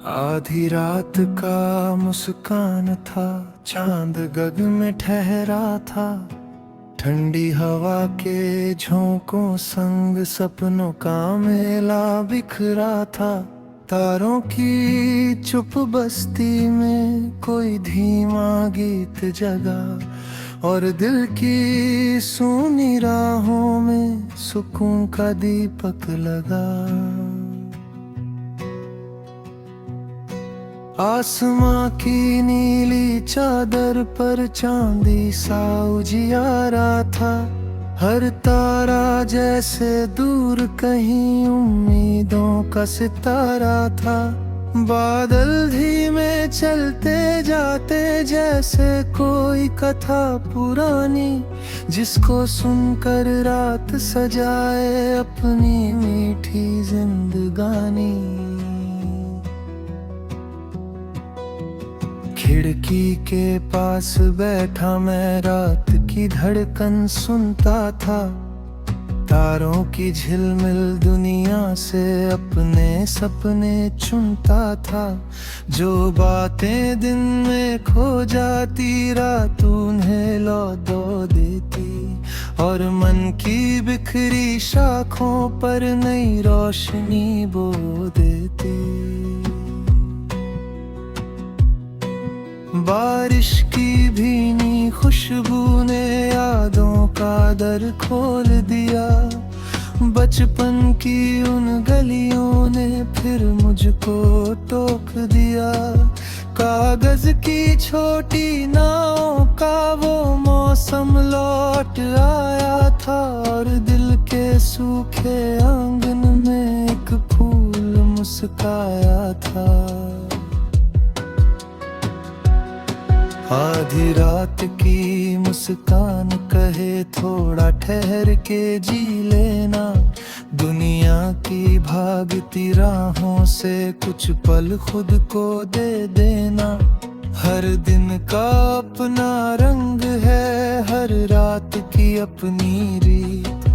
आधी रात का मुस्कान था, चांद गग में ठहरा था। ठंडी हवा के झोंकों संग सपनों का मेला बिखरा था। तारों की चुप बस्ती में कोई धीमा गीत जगा, और दिल की सूनी राहों में सुकून का दीपक लगा। आसमां की नीली चादर पर चांदी सा उजियारा था। हर तारा जैसे दूर कहीं उम्मीदों का सितारा था। बादल धीमे चलते जाते जैसे कोई कथा पुरानी, जिसको सुनकर रात सजाए अपनी मीठी जिंदगानी। खिड़की के पास बैठा मैं रात की धड़कन सुनता था। तारों की झिलमिल दुनिया से अपने सपने चुनता था। जो बातें दिन में खो जाती रात उन्हें लौटा देती, और मन की बिखरी शाखों पर नई रोशनी बो देती। बारिश की भीनी खुशबू ने यादों का दर खोल दिया। बचपन की उन गलियों ने फिर मुझको टोक दिया। कागज की छोटी नाव का वो मौसम लौट आया था, और दिल के सूखे आंगन में एक फूल मुस्काया था। आधी रात की मुस्कान कहे थोड़ा ठहर के जी लेना। दुनिया की भागती राहों से कुछ पल खुद को दे देना। हर दिन का अपना रंग है, हर रात की अपनी रीत।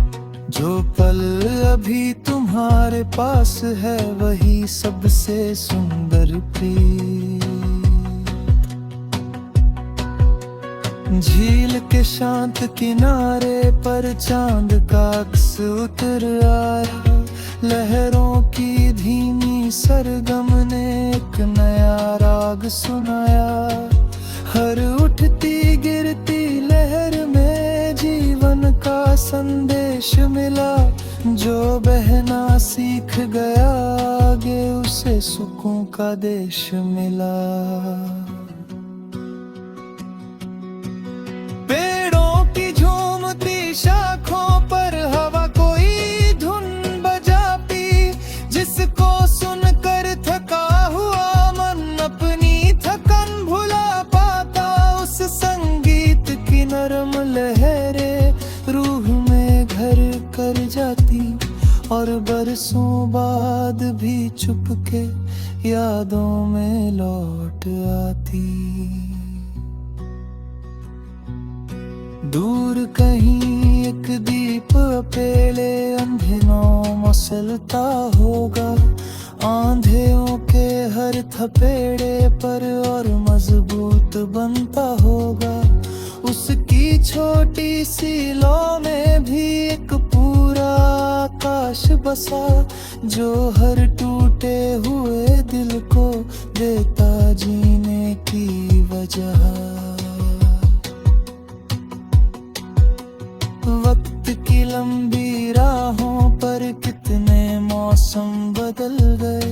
जो पल अभी तुम्हारे पास है वही सबसे सुंदर प्रीत। झील के शांत किनारे पर चांद का अक्स उतर आया। लहरों की धीमी सरगम ने एक नया राग सुनाया। हर उठती गिरती लहर में जीवन का संदेश मिला। जो बहना सीख गया आगे उसे सुकून का देश मिला। शाखों पर हवा कोई धुन बजाती, जिसको सुनकर थका हुआ मन अपनी थकन भुला पाता। उस संगीत की नरम लहरें रूह में घर कर जाती, और बरसों बाद भी चुपके यादों में लौट आती। दूर कहीं एक दीप अकेले अंधेरों मसलता होगा। आंधियों के हर थपेड़े पर और मजबूत बनता होगा। उसकी छोटी सी लौ में भी एक पूरा आकाश बसा, जो हर टूटे हुए दिल को देता जीने की वजह। वक्त की लंबी राहों पर कितने मौसम बदल गए।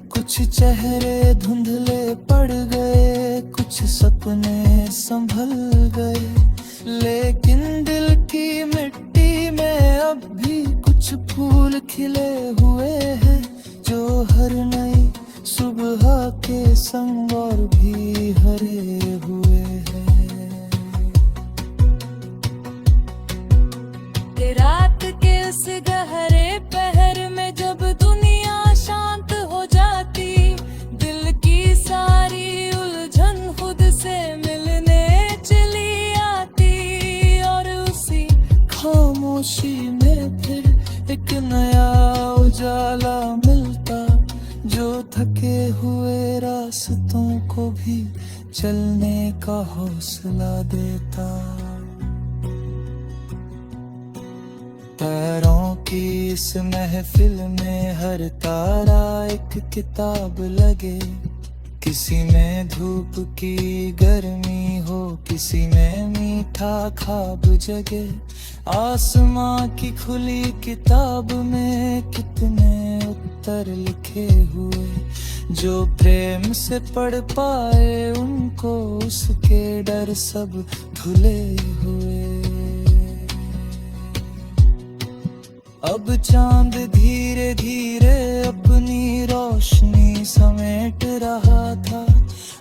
कुछ चेहरे धुंधले पड़ गए, कुछ सपने संभल गए। लेकिन दिल की मिट्टी में अब भी कुछ फूल खिले हुए हैं, जो हर नई सुबह के संग और भी हरे हुए हैं। रात के उस गहरे पहर में जब दुनिया शांत हो जाती, दिल की सारी जो थके हुए रास्तों को भी चलने का हौसला देता। पैरों की इस महफिल में हर तारा एक किताब लगे। किसी में धूप की गर्मी हो, किसी में मीठा ख्वाब जगे। आसमां की खुली किताब में कितने उत्तर लिखे हुए। जो प्रेम से पढ़ पाए उनको उसके डर सब धुले हुए। अब चांद धीरे धीरे अपनी रोशनी समेट रहा था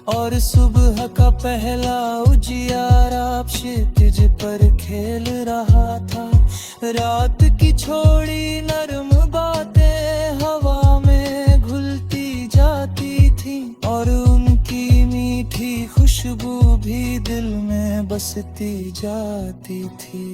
और सुबह का पहला उजियारा क्षितिज पर खेल रहा था। रात की छोड़ी नरम बातें हवा में घुलती जाती थी और उनकी मीठी खुशबू भी दिल में बसती जाती थी।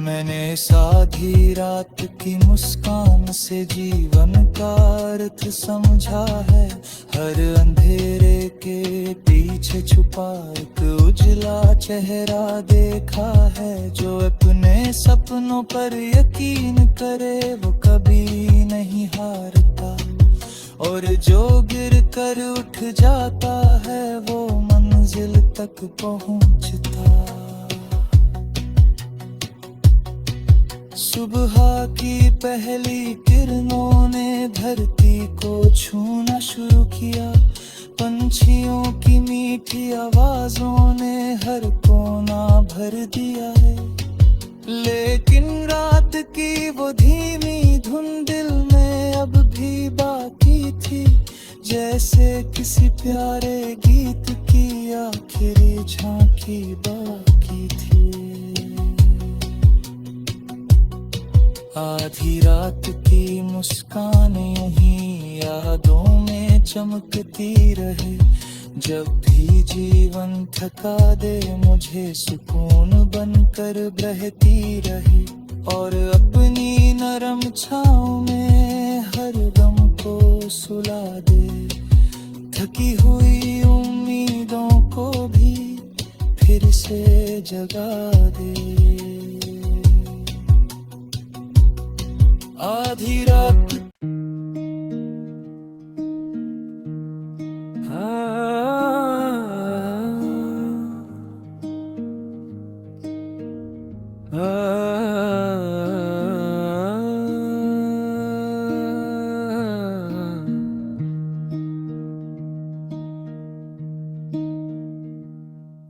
मैंने साधी रात की मुस्कान से जीवन का अर्थ समझा है। हर अंधेरे के पीछे छुपा एक उजला चेहरा देखा है। जो अपने सपनों पर यकीन करे वो कभी नहीं हारता और जो गिर कर उठ जाता है वो मंजिल तक पहुंचता। सुबह की पहली किरणों ने धरती को छूना शुरू किया। पंछियों की मीठी आवाजों ने हर कोना भर दिया है। लेकिन रात की वो धीमी धुन दिल में अब भी बाकी थी। जैसे किसी प्यारे गीत की आखिरी झांकी बाकी थी। आधी रात की मुस्कान यूं यादों में चमकती रहे। जब भी जीवन थका दे मुझे सुकून बनकर बहती रहे और अपनी नरम छाँव में हर गम को सुला दे। थकी हुई उम्मीदों को भी फिर से जगा दे। आधी रात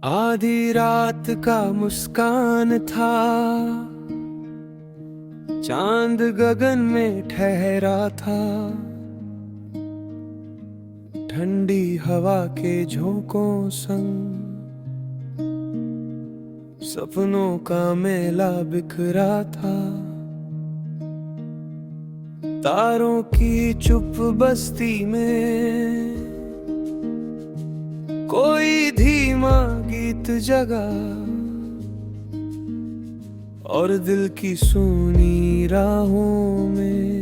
आधी रात का मुस्कान था। चांद गगन में ठहरा था। ठंडी हवा के झोंकों संग सपनों का मेला बिखरा था। तारों की चुप बस्ती में कोई धीमा गीत जगा और दिल की सूनी राहों में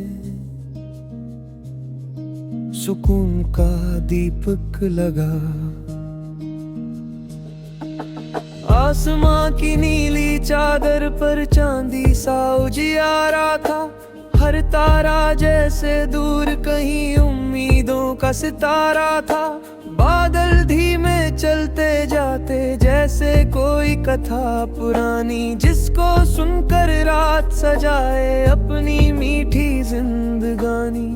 सुकून का दीपक लगा। आसमां की नीली चादर पर चांदी सा उजियारा था। हर तारा जैसे दूर कहीं उम्मीदों का सितारा था। बादल धीमे चलते जाते जैसे कोई कथा पुरानी, जिसको सुनकर रात सजाए अपनी मीठी जिंदगानी।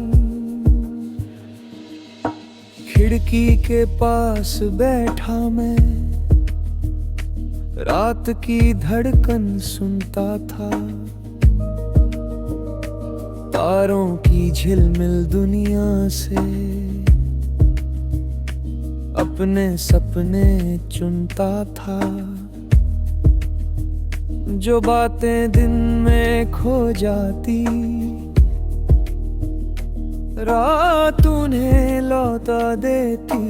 खिड़की के पास बैठा मैं रात की धड़कन सुनता था। तारों की झिलमिल दुनिया से अपने सपने चुनता था। जो बातें दिन में खो जाती रात उन्हें लौटा देती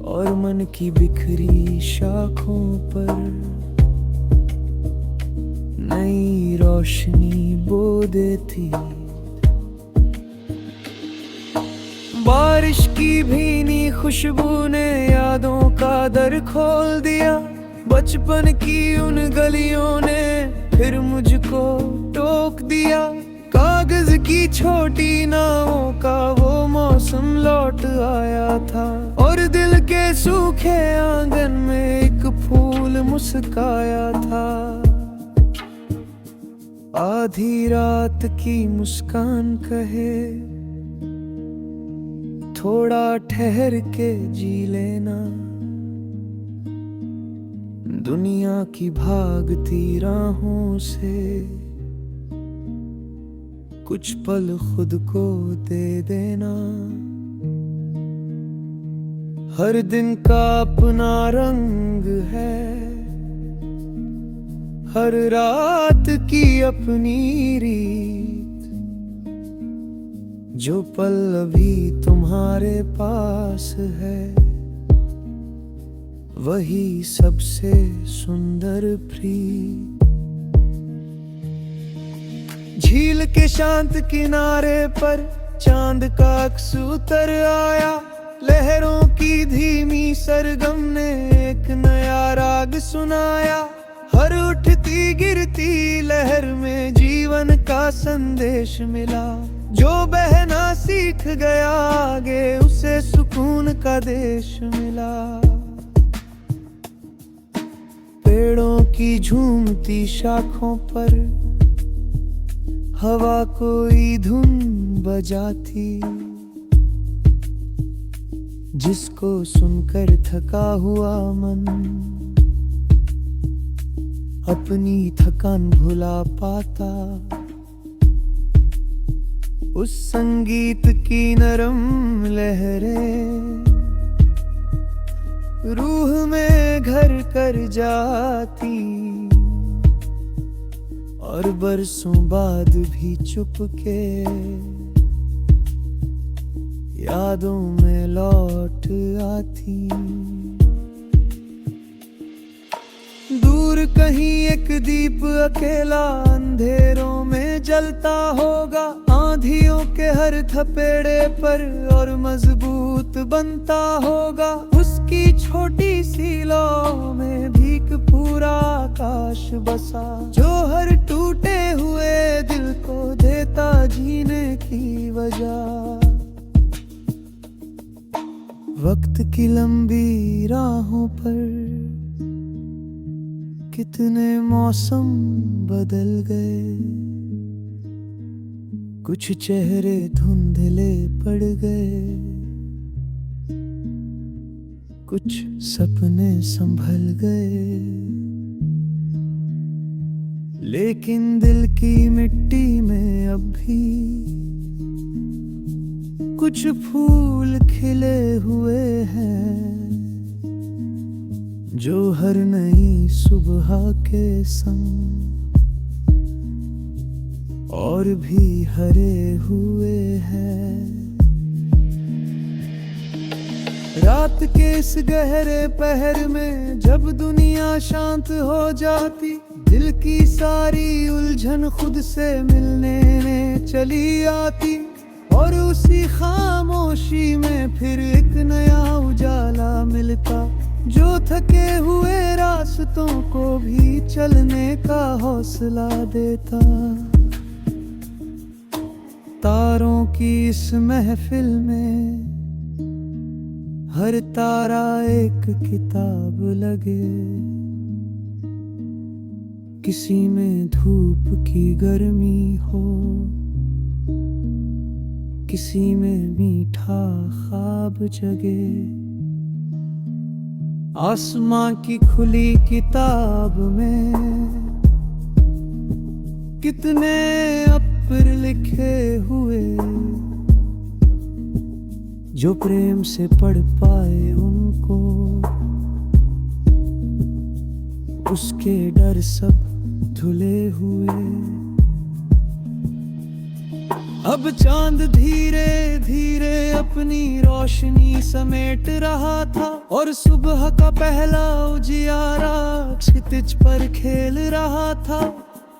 और मन की बिखरी शाखों पर नई रोशनी बो देती। बारिश की भीनी खुशबू ने यादों का दर खोल दिया। बचपन की उन गलियों ने फिर मुझको टोक दिया। कागज की छोटी नावों का वो मौसम लौट आया था, और दिल के सूखे आंगन में एक फूल मुस्काया था। आधी रात की मुस्कान कहे, थोड़ा ठहर के जी लेना। दुनिया की भागती राहों से कुछ पल खुद को दे देना। हर दिन का अपना रंग है, हर रात की अपनी रीत। जो पल अभी तुम्हारे पास है, वही सबसे सुंदर प्रीत। झील के शांत किनारे पर चांद का अक्स उतर आया। लहरों की धीमी सरगम ने एक नया राग सुनाया। हर उठती गिरती लहर में जीवन का संदेश मिला। जो बहना सीख गया आगे, उसे सुकून का देश मिला। पेड़ों की झूमती शाखों पर हवा कोई धुन बजाती, जिसको सुनकर थका हुआ मन अपनी थकान भुला पाता। उस संगीत की नरम लहरें रूह में घर कर जाती, और बरसों बाद भी चुपके यादों में लौट आती। दूर कहीं एक दीप अकेला अंधेरों में जलता होगा। आंधियों के हर थपेड़े पर और मजबूत बनता होगा। उसकी छोटी सी लौ में भीख पूरा आकाश बसा, जो हर टूटे हुए दिल को देता जीने की वजह। वक्त की लंबी राहों पर कितने मौसम बदल गए। कुछ चेहरे धुंधले पड़ गए, कुछ सपने संभल गए। लेकिन दिल की मिट्टी में अब भी कुछ फूल खिले हुए हैं, जो हर नई सुबह के संग और भी हरे हुए हैं। रात के इस गहरे पहर में जब दुनिया शांत हो जाती, दिल की सारी उलझन खुद से मिलने में चली आती। और उसी खामोशी में फिर एक नया उजाला मिलता, जो थके हुए रास्तों को भी चलने का हौसला देता। तारों की इस महफिल में हर तारा एक किताब लगे। किसी में धूप की गर्मी हो, किसी में मीठा ख्वाब जगे। आसमां की खुली किताब में कितने अप्र लिखे हुए, जो प्रेम से पढ़ पाए उनको उसके डर सब धुले हुए। अब चांद धीरे धीरे अपनी रोशनी समेट रहा था, और सुबह का पहला उजियारा क्षितिज पर खेल रहा था।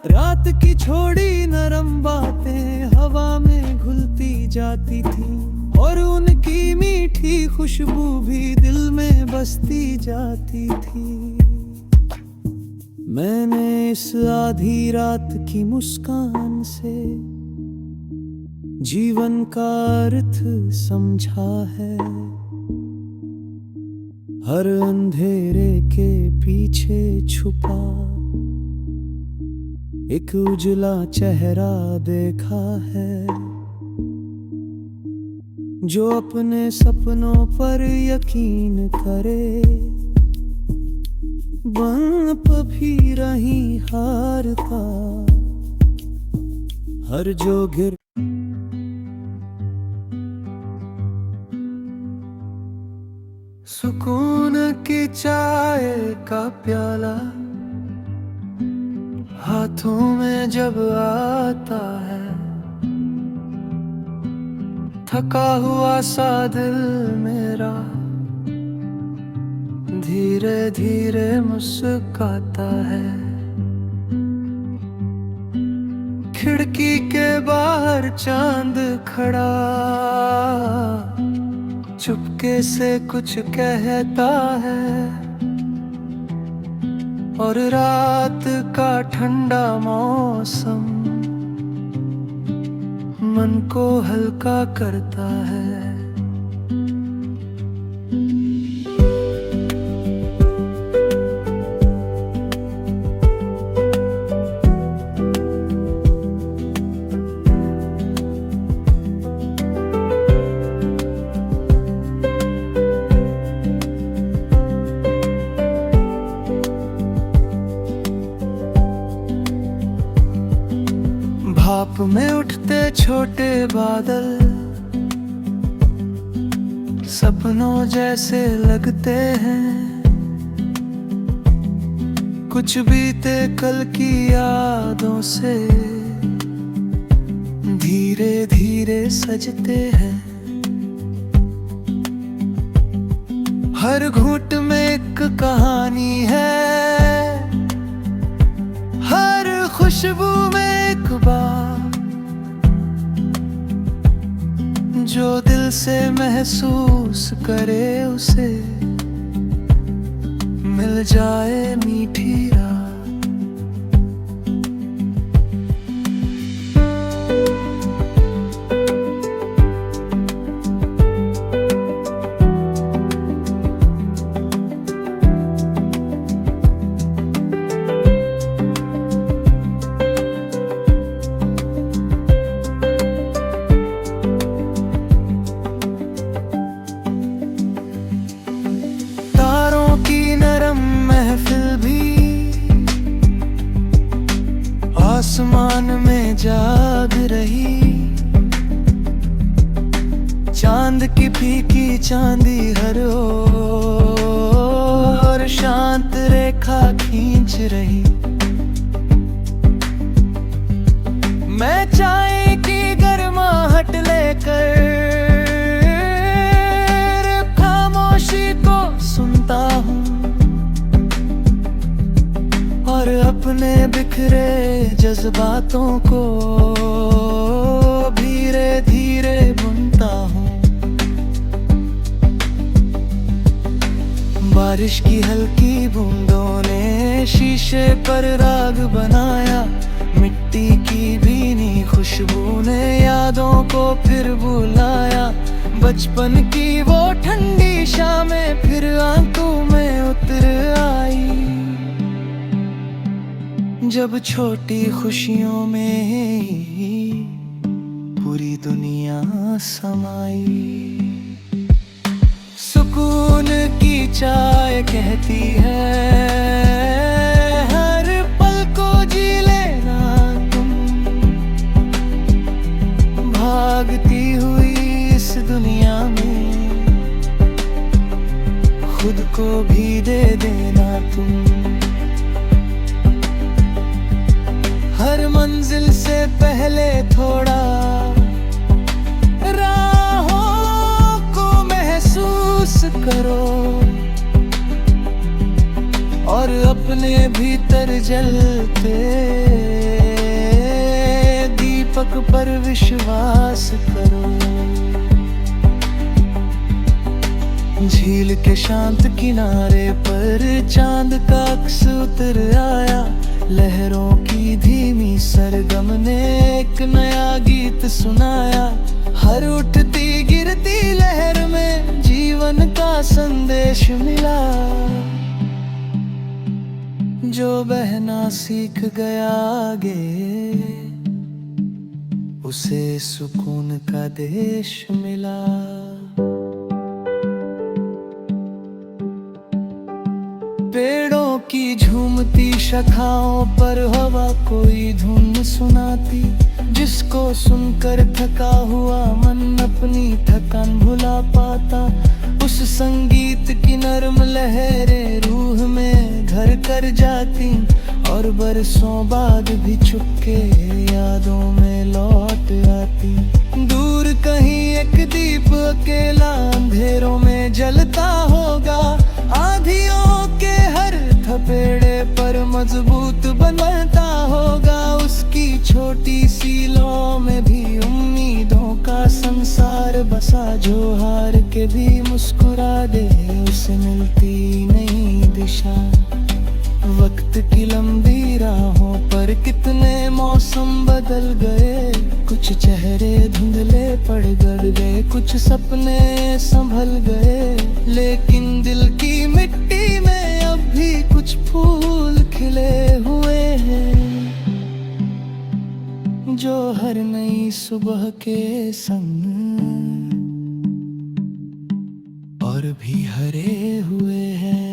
रात की छोड़ी नरम बातें हवा में घुलती जाती थी, और उनकी मीठी खुशबू भी दिल में बसती जाती थी। मैंने इस आधी रात की मुस्कान से जीवन का अर्थ समझा है। हर अंधेरे के पीछे छुपा एक उजला चेहरा देखा है, जो अपने सपनों पर यकीन करे। बन भी रही हारता हर जो गिर। सुकून की चाय का प्याला हाथों में जब आता है, थका हुआ सा दिल मेरा धीरे धीरे मुस्कुराता है। खिड़की के बाहर चांद खड़ा चुपके से कुछ कहता है, और रात का ठंडा मौसम मन को हल्का करता है। भाप में उठते छोटे बादल सपनों जैसे लगते हैं, कुछ बीते कल की यादों से धीरे धीरे सजते हैं। हर घूंट में एक कहानी है, हर खुशबू में एक बात जो दिल से महसूस करे, उसे मिल जाए मीठी रात। आसमान में जाग रही चांद की फीकी चांदी हर ओर शांत रेखा खींच रही। मैं चाय की गर्माहट लेकर खामोशी को सुनता हूँ, और अपने बिखरे जज्बातों को धीरे धीरे बुनता हूँ। बारिश की हल्की बूंदों ने शीशे पर राग बनाया, मिट्टी की भीनी खुशबू ने यादों को फिर बुलाया। बचपन की वो ठंडी शामें फिर आंखों में उतर आई, जब छोटी खुशियों में पूरी दुनिया समाई। सुकून की चाय कहती है, हर पल को जी लेना तुम, भागती हुई इस दुनिया में खुद को भी दे देना तुम। हर मंजिल से पहले थोड़ा राहों को महसूस करो, और अपने भीतर जलते पर विश्वास करो। झील के शांत किनारे पर चांद का अक्स उतर आया। लहरों की धीमी सरगम ने एक नया गीत सुनाया। हर उठती गिरती लहर में जीवन का संदेश मिला। जो बहना सीख गया आगे, उसे सुकून का देश मिला। पेड़ों की झूमती शाखाओं पर हवा कोई धुन सुनाती। जिसको सुनकर थका हुआ मन अपनी थकान भुला पाता। उस संगीत की नरम लहरें रूह में घर कर जाती। और बरसों बाद भी चुपके यादों में लौट आती। दूर कहीं एक दीप अकेला अंधेरों में जलता होगा। आंधियों के हर थपेड़े पर मजबूत बनता होगा। उसकी छोटी सी लौ में भी उम्मीदों का संसार बसा। जो हार के भी मुस्कुरा दे, उसे मिलती नई दिशा। वक्त की लंबी राहों पर कितने मौसम बदल गए। कुछ चेहरे धुंधले पड़ गए, कुछ सपने संभल गए। लेकिन दिल की मिट्टी में अब भी कुछ फूल खिले हुए हैं। जो हर नई सुबह के संग और भी हरे हुए हैं।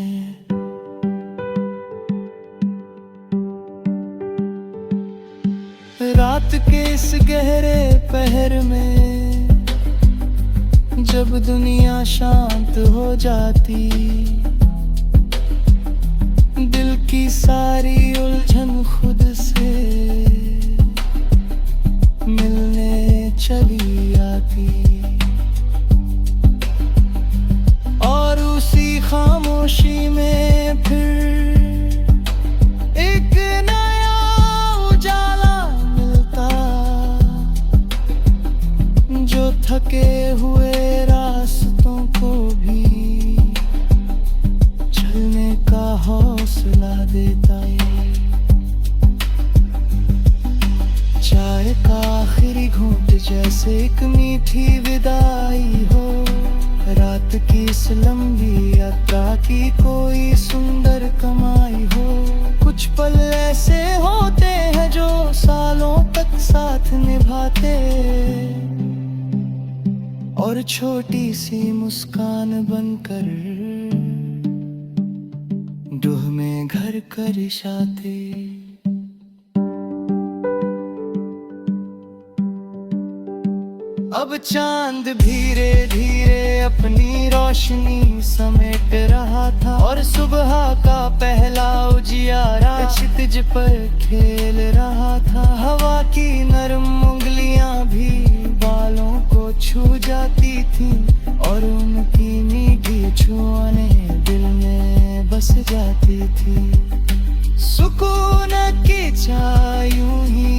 रात के इस गहरे पहर में जब दुनिया शांत हो जाती। दिल की सारी उलझन खुद से मिलने चली आती। और उसी खामोशी में फिर एक नया उजाला मिलता। जो थके हुए रास्तों को भी चलने का हौसला देता है। चाय का आखिरी घूंट जैसे एक मीठी विदाई हो। रात की इस लंबी यात्रा की कोई सुंदर कमाई हो। कुछ पल ऐसे होते हैं जो सालों तक साथ निभाते। और छोटी सी मुस्कान बनकर डूह में घर कर जाते। अब चांद धीरे धीरे अपनी रोशनी समेट रहा था। और सुबह का पहला उजियारा क्षितिज पर खेल रहा था। हवा की नरम उंगलियां भी बालों को छू जाती थी। और उनकी मीठी छुआने दिल में बस जाती थी। सुकून की चाय यूं ही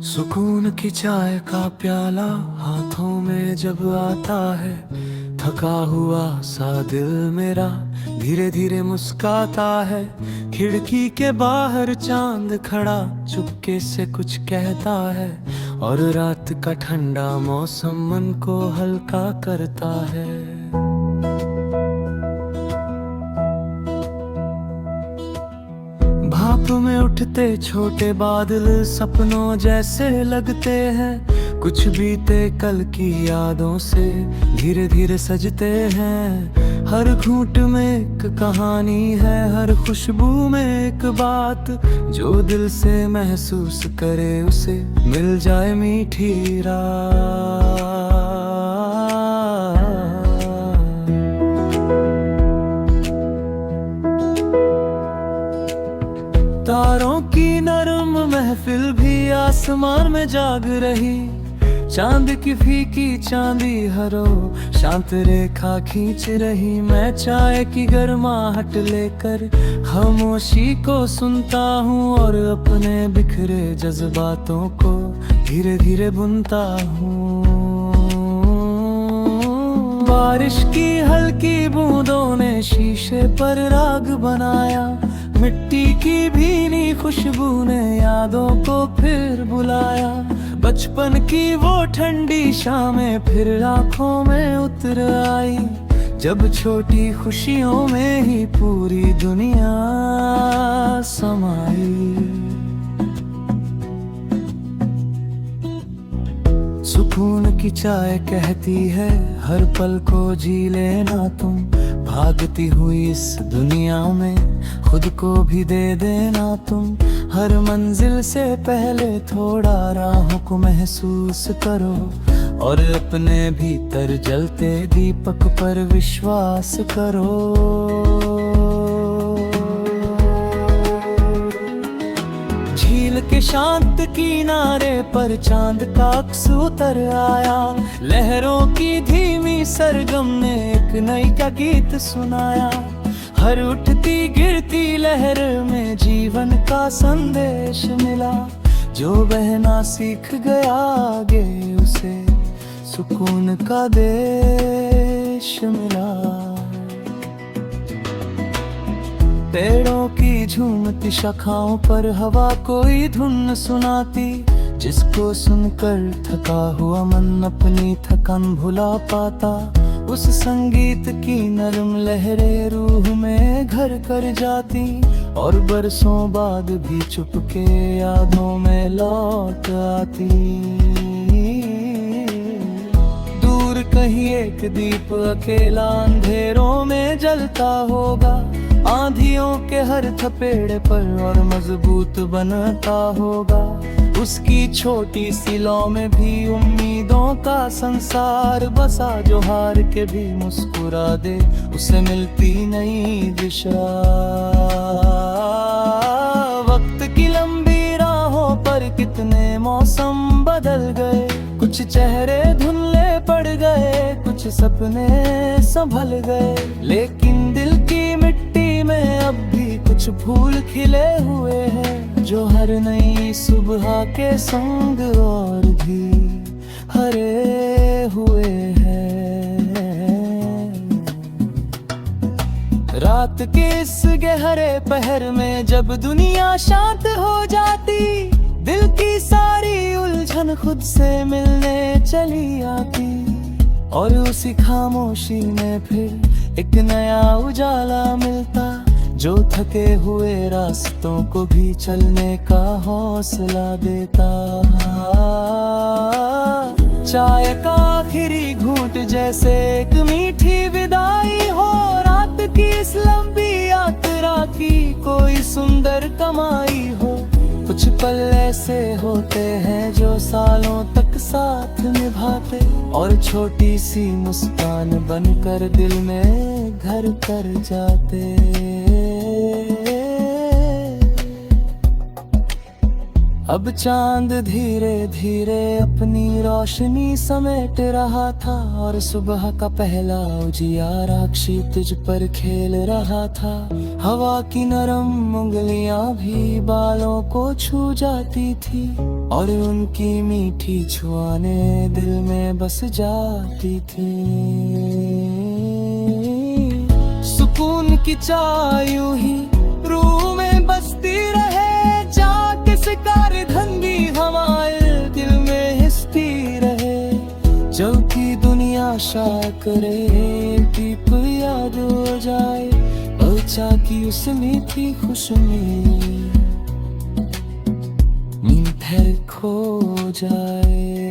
सुकून की चाय का प्याला हाथों में जब आता है। थका हुआ सा दिल मेरा धीरे धीरे मुस्काता है। खिड़की के बाहर चांद खड़ा चुपके से कुछ कहता है। और रात का ठंडा मौसम मन को हल्का करता है। भाप में उठते छोटे बादल सपनों जैसे लगते हैं। कुछ बीते कल की यादों से धीरे धीरे सजते हैं। हर घूंट में एक कहानी है, हर खुशबू में एक बात। जो दिल से महसूस करे उसे मिल जाए मीठी रात। तारों की नरम महफिल भी आसमान में जाग रही। चांद की फीकी चांदी हरो शांत रेखा खींच रही। मैं चाय की गर्माहट लेकर खामोशी को सुनता हूँ और अपने बिखरे जज्बातों को धीरे धीरे बुनता हूँ। बारिश की हल्की बूंदों ने शीशे पर राग बनाया, मिट्टी की भीनी खुशबू ने यादों को फिर बुलाया। बचपन की वो ठंडी शामें फिर आँखों में उतर आई, जब छोटी खुशियों में ही पूरी दुनिया समाई। सुकून की चाय कहती है हर पल को जी लेना तुम, भागती हुई इस दुनिया में खुद को भी दे देना तुम। हर मंजिल से पहले थोड़ा राहों को महसूस करो और अपने भीतर जलते दीपक पर विश्वास करो। झील के शांत किनारे पर चांद का अक्स उतर आया, लहरों की धीमी सरगम ने एक नई का गीत सुनाया। हर उठती गिरती लहर में जीवन का संदेश मिला, जो बहना सीख गया आगे उसे सुकून का देश मिला। पेड़ों की झूमती शाखाओं पर हवा कोई धुन सुनाती, जिसको सुनकर थका हुआ मन अपनी थकान भुला पाता। उस संगीत की नरम लहरें रूह में घर कर जाती और बरसों बाद भी चुपके यादों में लौट आती। दूर कहीं एक दीप अकेला अंधेरों में जलता होगा, आंधियों के हर थपेड़े पर और मजबूत बनता होगा। उसकी छोटी सी लौ में भी उम्मीदों का संसार बसा, जो हार के भी मुस्कुरा दे उसे मिलती नई दिशा। वक्त की लंबी राहों पर कितने मौसम बदल गए, कुछ चेहरे धुंधले पड़ गए, कुछ सपने संभल गए, लेकिन दिल की मिट्टी में अब भी कुछ फूल खिले हुए हैं, जो हर नई सुबह के संग और भी हरे हुए हैं। रात के इस गहरे पहर में जब दुनिया शांत हो जाती, दिल की सारी उलझन खुद से मिलने चली आती, और उसी खामोशी में फिर एक नया उजाला मिलता, जो थके हुए रास्तों को भी चलने का हौसला देता। चाय का आखिरी घूंट जैसे एक मीठी विदाई हो, रात की इस लंबी यात्रा की कोई सुंदर कमाई हो। कुछ पल ऐसे होते हैं जो सालों तक साथ निभाते, और छोटी सी मुस्कान बनकर दिल में घर कर जाते। अब चांद धीरे धीरे अपनी रोशनी समेट रहा था, और सुबह का पहला उजियारा क्षितिज पर खेल रहा था। हवा की नरम उंगलियां भी बालों को छू जाती थी, और उनकी मीठी छुआने दिल में बस जाती थी। सुकून की चाय यूं ही रूह में बसती रहे, जाके शिकार धंधी हमारे दिल में हिसती रहे। जब की दुनिया शाय करे दीप याद हो जाए, बचा की उस मीठी खुशबू नींद खो जाए।